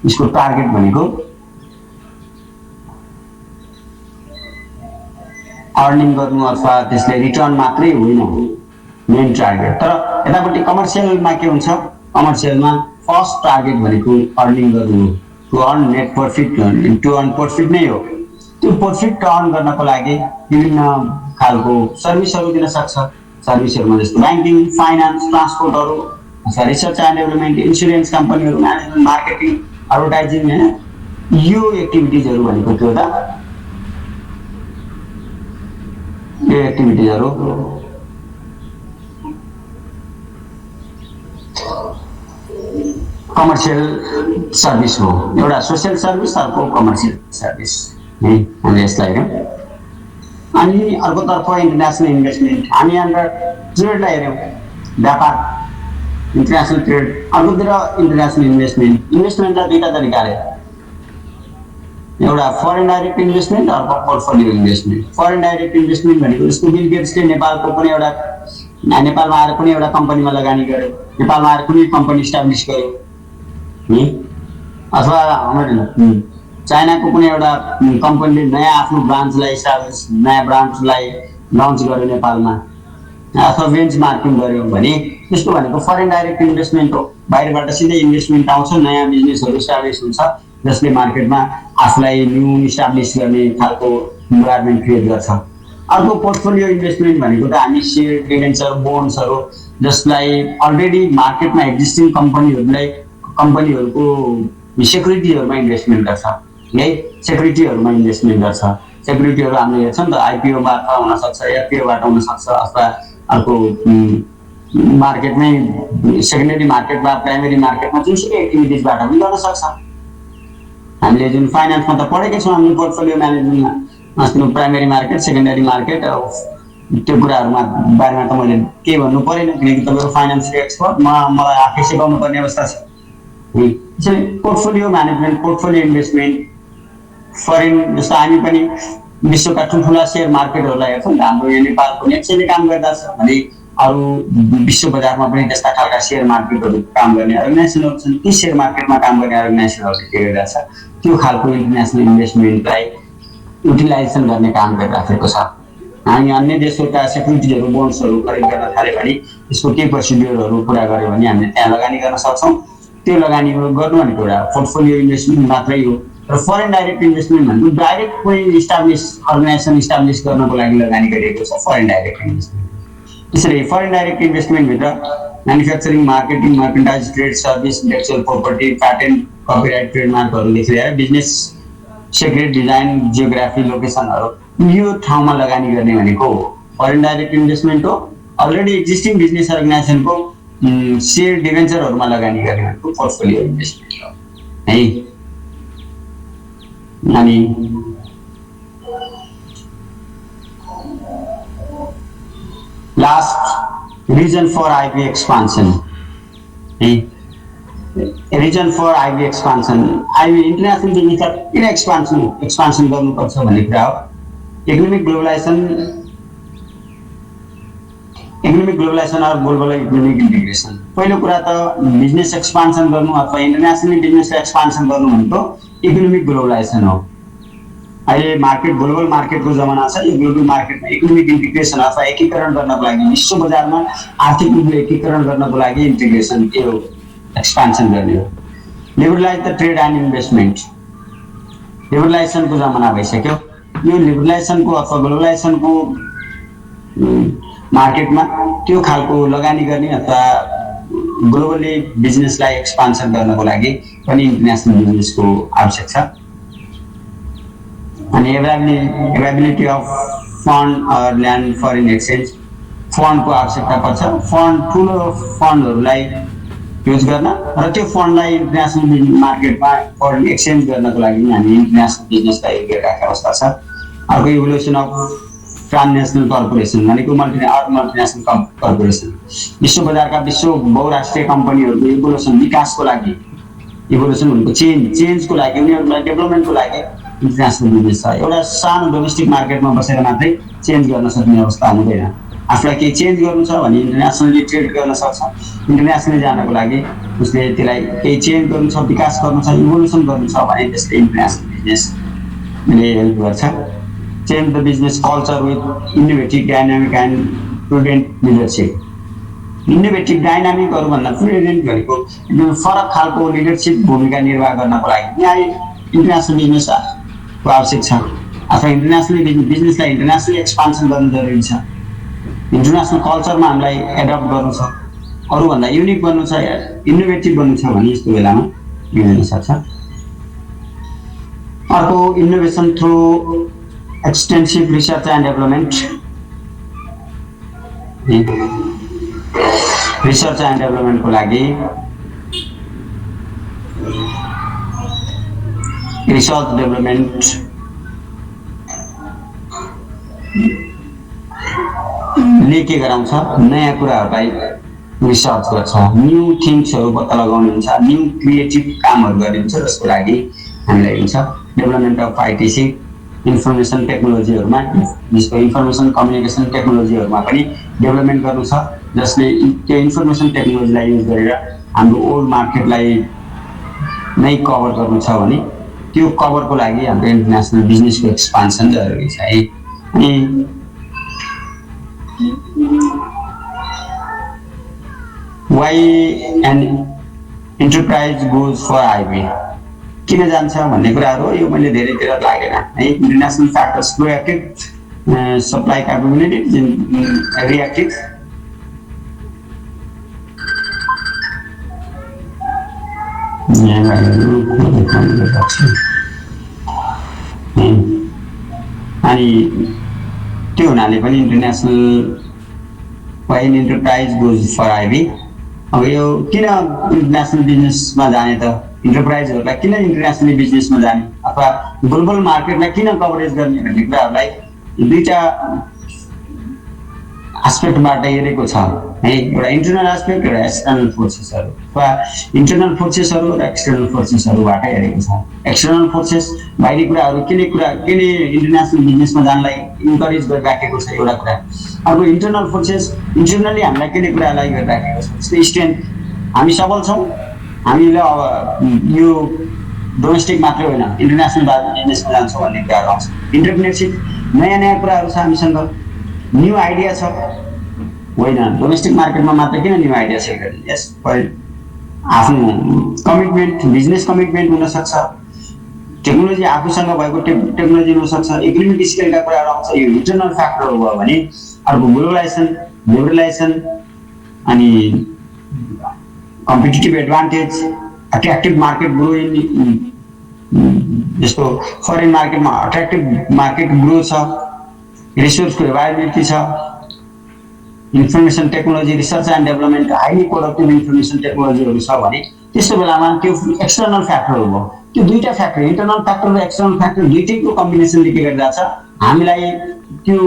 उसको टार्गेट भनेको अर्निङ गर्नु अथवा त्यसले रिटर्न मात्रै होइन मेन टार्गेट। तर यतापट्टि कमर्सियलमा के हुन्छ, कमर्सियलमा फर्स्ट टार्गेट भनेको अर्निङ गर्नु हो, to earn net profit, to earn profit नै हो। त्यो प्रफिट अर्न गर्नको लागि विभिन्न खालको सर्भिसहरू दिन सक्छ। सर्भिसहरूमा जस्तो ब्याङ्किङ, फाइनान्स, ट्रान्सपोर्टहरू, अथवा रिसर्च एन्ड डेभलपमेन्ट, इन्सुरेन्स कम्पनीहरू, म्यानेजमेन्ट, मार्केटिङ, एडभर्टाइजिङ, होइन यो एक्टिभिटिजहरू भनेको त्यो त यो एक्टिभिटिजहरू कमर्सियल सर्भिस हो। एउटा सोसियल सर्भिस, अर्को कमर्सियल सर्भिस है, हामीले यसलाई हेऱ्यौँ। अनि अर्कोतर्फ इन्टरनेसनल इन्भेस्टमेन्ट, हामी यहाँनिर ट्रेडलाई हेऱ्यौँ, व्यापार, इन्टरनेसनल ट्रेड। अर्कोतिर इन्टरनेसनल इन्भेस्टमेन्ट। इन्भेस्टमेन्टलाई दुईवटा तरिकाले, एउटा फरेन डाइरेक्ट इन्भेस्टमेन्ट, अर्को portfolio investment. Foreign direct investment भनेको जस्तो बिल गेट्सले नेपालमा आएर कुनै एउटा कम्पनीमा लगानी गर्यो, नेपालमा आएर कुनै कम्पनी इस्टाब्लिस गर्यो नि, अथवा चाइनाको कुनै एउटा कम्पनीले नयाँ आफ्नो ब्रान्चलाई इस्टाब्लिस, नयाँ ब्रान्चलाई लन्च गर्यो नेपालमा, अथवा बेन्च मार्किङ गर्यो भने त्यस्तो भनेको फरेन डाइरेक्ट इन्भेस्टमेन्ट हो। बाहिरबाट सिधै इन्भेस्टमेन्ट आउँछ, नयाँ बिजनेसहरू इस्टाब्लिस हुन्छ, जसले मार्केटमा आफूलाई न्यू इस्टाब्लिस गर्ने खालको इन्भाइरोमेन्ट क्रिएट गर्छ। अर्को पोर्टफोलियो इन्भेस्टमेन्ट भनेको त हामी सेयर, डिबेन्चर, बोन्ड्सहरू, जसलाई अलरेडी मार्केटमा एक्जिस्टिङ कम्पनीहरूको सेक्युरिटीहरूमा इन्भेस्टमेन्ट गर्छ है, सेक्युरिटीहरूमा इन्भेस्टमेन्ट गर्छ। सेक्युरिटीहरू हामीले हेर्छौँ नि त, आइपिओबाट हुनसक्छ, एफपिओबाट हुनसक्छ, अथवा अर्को मार्केटमै सेकेन्डरी मार्केटमा, प्राइमेरी मार्केटमा जुनसुकै एक्टिभिटिजबाट पनि गर्न सक्छ। हामीले जुन फाइनेन्समा त पढेकै छौँ हामीले पोर्टफोलियो म्यानेजमेन्टमा, अस्ति प्राइमेरी मार्केट, सेकेन्डरी मार्केट, त्यो कुराहरूमा बारेमा त मैले केही भन्नु परेन किनकि तपाईँको फाइनेन्सको एक्सपर्ट, मलाई आफै सिकाउनु पर्ने अवस्था छ। त्यसैले portfolio management, portfolio investment, foreign जस्तो हामी पनि विश्वका ठुल्ठुला सेयर मार्केटहरूलाई हेर्छौँ। हाम्रो यो नेपालको नेप्सेले काम गर्दा छ भने अरू विश्व बजारमा पनि त्यस्ता खालका सेयर मार्केटहरू काम गर्ने अर्गनाइजेसनहरू छन्। ती सेयर मार्केटमा काम गर्ने अर्गनाइजेसनहरूले के गरिरहेछ, त्यो खालको इन्टरनेसनल इन्भेस्टमेन्टलाई युटिलाइजेसन गर्ने काम गरिराखेको छ। हामी अन्य देशहरूका सेक्युरिटिजहरू, बोन्ड्सहरू खरिद गर्न थाल्यो भने त्यसको केही प्रोसिड्युरहरू पुरा गर्यो भने हामीले त्यहाँ लगानी गर्न सक्छौँ। त्यो लगानी गर्नु भनेको एउटा पोर्टफोलियो इन्भेस्टमेन्ट मात्रै हो। र फरेन डाइरेक्ट इन्भेस्टमेन्ट भनेको डाइरेक्ट कुनै अर्गनाइजेसन इस्टाब्लिस गर्नको लागि लगानी गरिएको छ फरेन डाइरेक्ट इन्भेस्टमेन्ट। त्यसैले फरेन डाइरेक्ट इन्भेस्टमेन्टभित्र manufacturing, marketing, merchandise, trade, service, intellectual property, patent, copyright, ट्रेडमार्कहरूदेखि लिएर बिजनेस सेक्रेट, डिजाइन, जियोग्राफी, लोकेसनहरू, यो ठाउँमा लगानी गर्ने भनेको फरेन डाइरेक्ट इन्भेस्टमेन्ट हो। अलरेडी एक्जिस्टिङ बिजनेस अर्गनाइजेसनको सेयर, डिभेन्चरहरूमा लगानी गर्ने भनेको पोर्टफोलियो इन्भेस्टमेन्ट हो है। अनि last, reason for IP expansion है। Reason for IB expansion, IB international बिजनेसलाई किन एक्सपान्सन गर्नुपर्छ भन्ने कुरा हो। Economic globalisation economic globalisation or global economic integration. पहिलो कुरा त बिजनेस एक्सपान्सन गर्नु अथवा इन्टरनेसनली बिजनेस एक्सपान्सन गर्नु भनेको इकोनोमिक ग्लोबलाइजेसन हो। अहिले मार्केट ग्लोबल मार्केटको जमाना छ। यो ग्लोबल मार्केटमा इकोनोमिक इन्टिग्रेसन अथवा एकीकरण गर्नको लागि विश्व बजारमा आर्थिक रूपले एकीकरण गर्नको लागि इन्टिग्रेसन के हो एक्सपान्सन गर्ने हो। Liberalise the trade and investment. लिबरलाइजेसनको जमाना भइसक्यो। यो लिबरलाइजेसनको अथवा ग्लोबलाइजेसनको मार्केटमा त्यो खालको लगानी गर्ने अथवा ग्लोबली बिजनेसलाई एक्सपान्सन गर्नको लागि पनि इन्टरनेसनल बिजनेसको आवश्यक छ। अनि availability of fund or land foreign exchange. फन्डको आवश्यकता पर्छ। फन्ड ठुलो फन्डहरूलाई युज गर्न र त्यो फन्डलाई इन्टरनेसनल मार्केटमा फरेन एक्सचेन्ज गर्नको लागि हामी इन्टरनेसनल बिजनेसलाई एग्री राखेको अवस्था छ। अर्को इभोल्युसन अफ ट्रान्सनेसनल कर्पोरेसन भनेको मल्टिनेसनल कर्पोरेसन। विश्व बजारका विश्व बहुराष्ट्रिय कम्पनीहरूको इभोल्युसन विकासको लागि, इभोल्युसन भनेको चेन्जको लागि, उनीहरूलाई डेभलपमेन्टको लागि इन्टरनेसनल बिजनेस छ। एउटा सानो डोमेस्टिक मार्केटमा बसेर मात्रै चेन्ज गर्न सक्ने अवस्था हुँदैन। आफूलाई केही चेन्ज गर्नु छ भने इन्टरनेसनली ट्रेड गर्न सक्छ। इन्टरनेसनली जानको लागि उसले त्यसलाई केही चेन्ज गर्नु छ, विकास गर्नु छ, इभोल्युसन गर्नु छ भने त्यसले इन्टरनेसनल बिजनेसले हेल्प गर्छ। Change the business culture with innovative dynamic and prudent leadership. Innovative डाइनामिकहरू भन्दा प्रुडेन्ट भनेको एकदम फरक खालको लिडरसिप भूमिका निर्वाह गर्नको लागि यहाँ इन्टरनेसनल बिजनेसको आवश्यक छ। अथवा इन्टरनेसनली बिजनेसलाई इन्टरनेसनली एक्सपान्सन गर्नु जरुरी छ। इन्टरनेसनल कल्चरमा हामीलाई एडप्ट गर्नु छ, अरूभन्दा युनिक बन्नु छ, इनोभेटिभ बन्नु छ भने यस्तो बेलामा यो हुन सक्छ। अर्को innovation through extensive research and development. Research and डेभलपमेन्टको लागि रिसर्च डेभलपमेन्ट ले के गराउँछ, नयाँ कुराहरूलाई रिसर्च गर्छ, न्यू थिङ्सहरू पत्ता लगाउने हुन्छ, न्यू क्रिएटिभ कामहरू गरिन्छ। जसको लागि हामीलाई हुन्छ डेभलपमेन्ट अफ आइटिसी इन्फर्मेसन टेक्नोलोजीहरूमा, जसको इन्फर्मेसन कम्युनिकेसन टेक्नोलोजीहरूमा पनि डेभलपमेन्ट गर्नु छ, जसले त्यो इन्फर्मेसन टेक्नोलोजीलाई युज गरेर हाम्रो ओल्ड मार्केटलाई नै कभर गर्नु छ भने त्यो कभरको लागि हाम्रो इन्टरनेसनल बिजनेसको एक्सपान्सन जरुरी छ है। अनि why an enterprise goes for IB, किन जान्छ भन्ने कुराहरू यो मैले धेरैतिर लागेन है। International factors proactive supply capability reactive. अनि त्यो हुनाले पनि international why an enterprise goes for IB। अब यो किन इन्टरनेसनल बिजनेसमा जाने त, इन्टरप्राइजहरूलाई किन इन्टरनेसनल बिजनेसमा जाने अथवा ग्लोबल मार्केटलाई किन कभरेज गर्ने भन्ने कुराहरूलाई दुईटा एस्पेक्टबाट हेरेको छ है। एउटा इन्टरनल एस्पेक्ट, एउटा एक्सटर्नल फोर्सेसहरू अथवा इन्टरनल फोर्सेसहरू र एक्सटर्नल फोर्सेसहरूबाट हेरेको छ। एक्सटर्नल फोर्सेस बाहिरी कुराहरू किन इन्टरनेसनल बिजनेसमा जानलाई इन्करेज गरिराखेको छ एउटा कुरा। अर्को इन्टरनल फोर्सेस इन्टरनली हामीलाई किन कुरालाई गरिराखेको छ। जस्तै स्ट्रेन्थ, हामी सबल छौँ, हामीले अब यो डोमेस्टिक मात्रै होइन इन्टरनेसनल बिजनेसमा जान्छौँ भन्ने कुराहरू आउँछ। इन्टरप्रेन्योरसिप, नयाँ नयाँ कुराहरू छ हामीसँग, न्यू आइडिया छ, होइन डोमेस्टिक मार्केटमा मात्र किन न्यू आइडिया सेल गर्ने। यस आफ्नो कमिटमेन्ट, बिजनेस कमिटमेन्ट हुनसक्छ, टेक्नोलोजी आफूसँग भएको टेक्नोलोजी हुनसक्छ, इकोनोमिक स्केलका कुराहरू आउँछ। यो इन्टरनल फ्याक्टर भयो भने अर्को ग्लोबलाइजेसन, लिबरलाइजेसन, अनि competitive advantage, attractive market grow जस्तो फरेन मार्केटमा अट्र्याक्टिभ मार्केट ग्रो छ, रिसोर्सको एभाइलेबिलिटी छ, information technology, research and development, highly productive information टेक्नोलोजीहरू छ भने त्यस्तो बेलामा त्यो एक्सटर्नल फ्याक्टर हो। त्यो दुईटा फ्याक्टर, इन्टरनल फ्याक्टर र एक्सटर्नल फ्याक्टर दुईटैको कम्बिनेसनले के गर्दा छ हामीलाई त्यो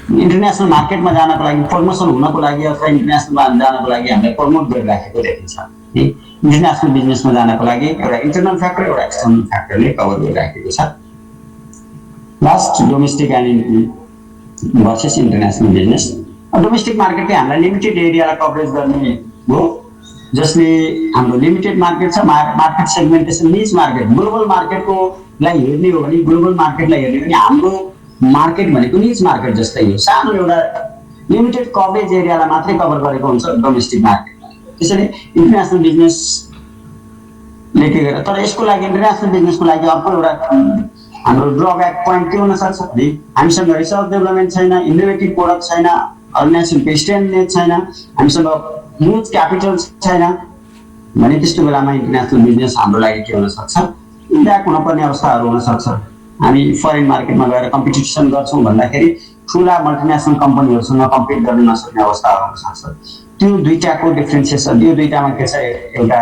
इन्टरनेसनल मार्केटमा जानको लागि, प्रमोसन हुनको लागि अथवा इन्टरनेसनलमा जानको लागि हामीलाई प्रमोट गरिराखेको देखिन्छ है। इन्टरनेसनल बिजनेसमा जानको लागि एउटा इन्टरनल फ्याक्टर, एउटा एक्सटर्नल फ्याक्टरले कभर गरिराखेको छ। Last, domestic and versus international business. Domestic मार्केटले हामीलाई लिमिटेड एरियालाई कभरेज गर्ने हो, जसले हाम्रो लिमिटेड मार्केट छ, मार्केट सेगमेन्टेसन निच मार्केट। ग्लोबल मार्केटको लाई हेर्ने हो भने, ग्लोबल मार्केटलाई हेर्ने हो भने हाम्रो मार्केट भनेको निच मार्केट जस्तै हो, सानो एउटा लिमिटेड कभरेज एरियालाई मात्रै कभर गरेको हुन्छ डोमेस्टिक मार्केटमा। त्यसैले इन्टरनेसनल बिजनेसले के गर्छ, तर यसको लागि इन्टरनेसनल बिजनेसको लागि अर्को एउटा हाम्रो ड्रब्याक पोइन्ट के हुन सक्छ भने हामीसँग रिसर्च डेभलपमेन्ट छैन, इनोभेटिभ प्रोडक्ट छैन, अर्गनाइजेसनको स्ट्रेन्थ छैन, हामीसँग ह्युज क्यापिटल छैन भने त्यस्तो बेलामा इन्टरनेसनल बिजनेस हाम्रो लागि के हुन सक्छ, ब्याक हुनुपर्ने अवस्थाहरू हुन सक्छ। हामी फरेन मार्केटमा गएर कम्पिटिसन गर्छौँ भन्दाखेरि ठुला मल्टिनेसनल कम्पनीहरूसँग कम्पिट गर्न नसक्ने अवस्थाहरू हुन सक्छ। त्यो दुईटाको डिफ्रेन्सिएस छ। त्यो दुईटामा के छ, एउटा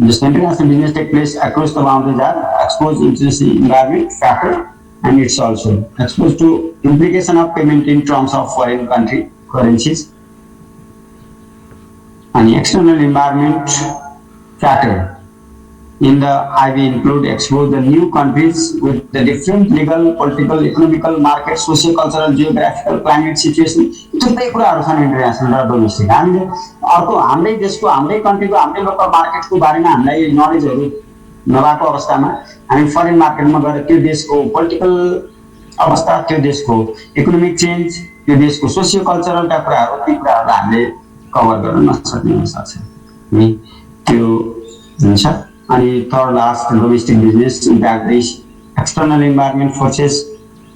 जस्तो international business take place across the boundaries are expose international environment factor and it's also expose to implication of payment in terms of foreign country currencies. अनि external environment factor in the IB include expose the new countries with the different legal, political, economical, market, socio-cultural, geographical, climate situation. थुप्रै कुराहरू छन् international र domestic. हामीले अर्को हाम्रै देशको, हाम्रै कन्ट्रीको, हाम्रै लोकल मार्केटको बारेमा हामीलाई नलेजहरू नभएको अवस्थामा हामी फरेन मार्केटमा गएर त्यो देशको पोलिटिकल अवस्था, त्यो देशको इकोनोमिक चेन्ज, त्यो देशको सोसियो कल्चरलका कुराहरू, ती कुराहरू हामीले कभर गर्न नसक्ने हुन सक्छ। त्यो हुन्छ। अनि third last domestic business impact this external environment forces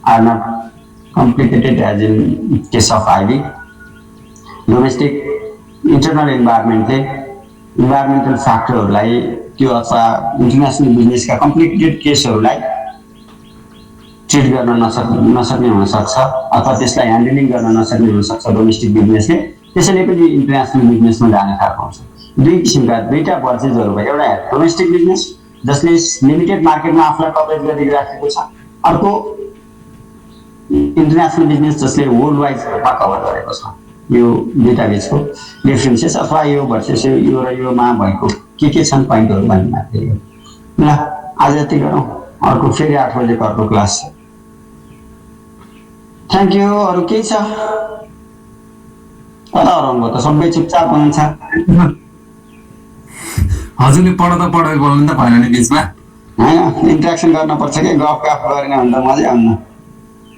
are not complicated as in case of IB. Domestic internal इन्भाइरोमेन्टले इन्भाइरोमेन्टल फ्याक्टरहरूलाई त्यो अथवा इन्टरनेसनल बिजनेसका कम्प्लिकेटेड केसहरूलाई ट्रिट गर्न नसक्ने हुनसक्छ अथवा त्यसलाई ह्यान्डलिङ गर्न नसक्ने हुनसक्छ डोमेस्टिक बिजनेसले। त्यसैले पनि इन्टरनेसनल बिजनेसमा जाने खालको हुन्छ। दुई किसिमका दुईटा पर्चेजहरू भयो, एउटा डोमेस्टिक बिजनेस जसले लिमिटेड मार्केटमा आफूलाई कभरेज गरिराखेको छ, अर्को इन्टरनेसनल बिजनेस जसले वर्ल्ड वाइड रूपमा कभर गरेको छ। यो दुईटा बिचको डिफ्रेन्सेस अथवा यो भर्सेस यो र योमा भएको के छन् पोइन्टहरू भन्ने मात्रै हो। ल आज यति गरौँ, अर्को फेरि 8 बजेको अर्को क्लास छ। Thank you. अरू केही छ? कता हराउनु भयो त, सबै चुपचाप हुनुहुन्छ। हजुरले पढ्दा बोल्नु त भएन नि बिचमा, होइन इन्ट्रेक्सन गर्न पर्छ कि, गफ गरेन भने त मजै आउनु।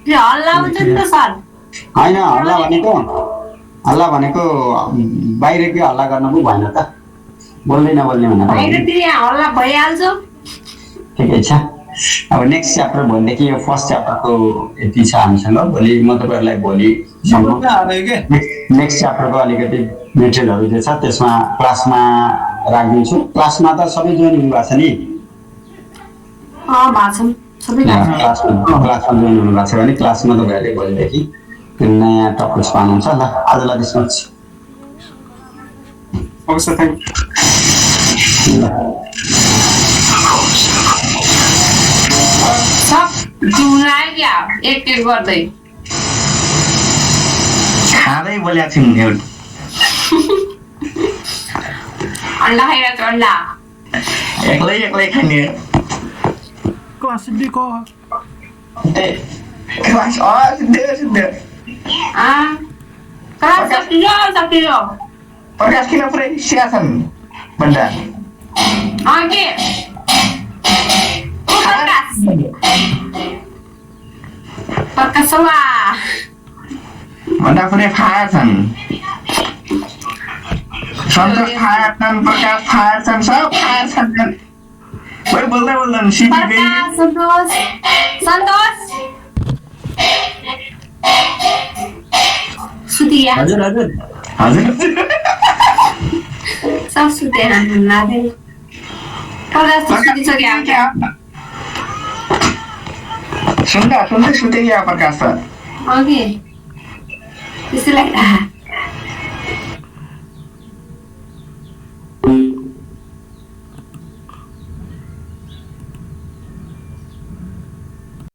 हल्ला हुन्छ नि त सर। होइन हल्ला भनेको बाहिर के हल्ला गर्न पो भएन त, बोल्दै नबोल्ने भनेर बाहिरतिर हल्ला भइहाल्छ। ठिकै छ। अब नेक्स्ट च्याप्टर भोलिदेखि यो फर्स्ट च्याप्टरको यति छ हामीसँग। भोलि म तपाईँहरूलाई भोलि नेक्स्ट च्याप्टरको अलिकति मेटेरियलहरू जे छ त्यसमा क्लासमा राखिदिन्छु। क्लासमा त सबै जोइन हुनुभएको छ नि? क्लासमा जोइन हुनुभएको छ भने क्लासमा तपाईँहरूले भोलिदेखि नयाँ टपिक्स पाउनुहुन्छ। ल आजलाई त्यसमा एक गर्दै खाँदै बोलेको छु नि एउटा अन्डा खाइरहेको छु। अन्डा एक्लै खाने क्लास बी को क्लास सिद्धे सकियो प्रकाश किन पुरै सिया छन् भन्दा आगे प्रकाशवा भन्दा पुरै फायर छन्। सन्तोष फायर छन्, प्रकाश फायर छन्, सब फायर छन्। कोही बोल्दैन सिपी सन्तोष सुतिया हजुर सब सुते नाथे प्रकाश सुतिसक्यो। सुन्दै सुते या प्रकाश सर ओके त्यसैलाई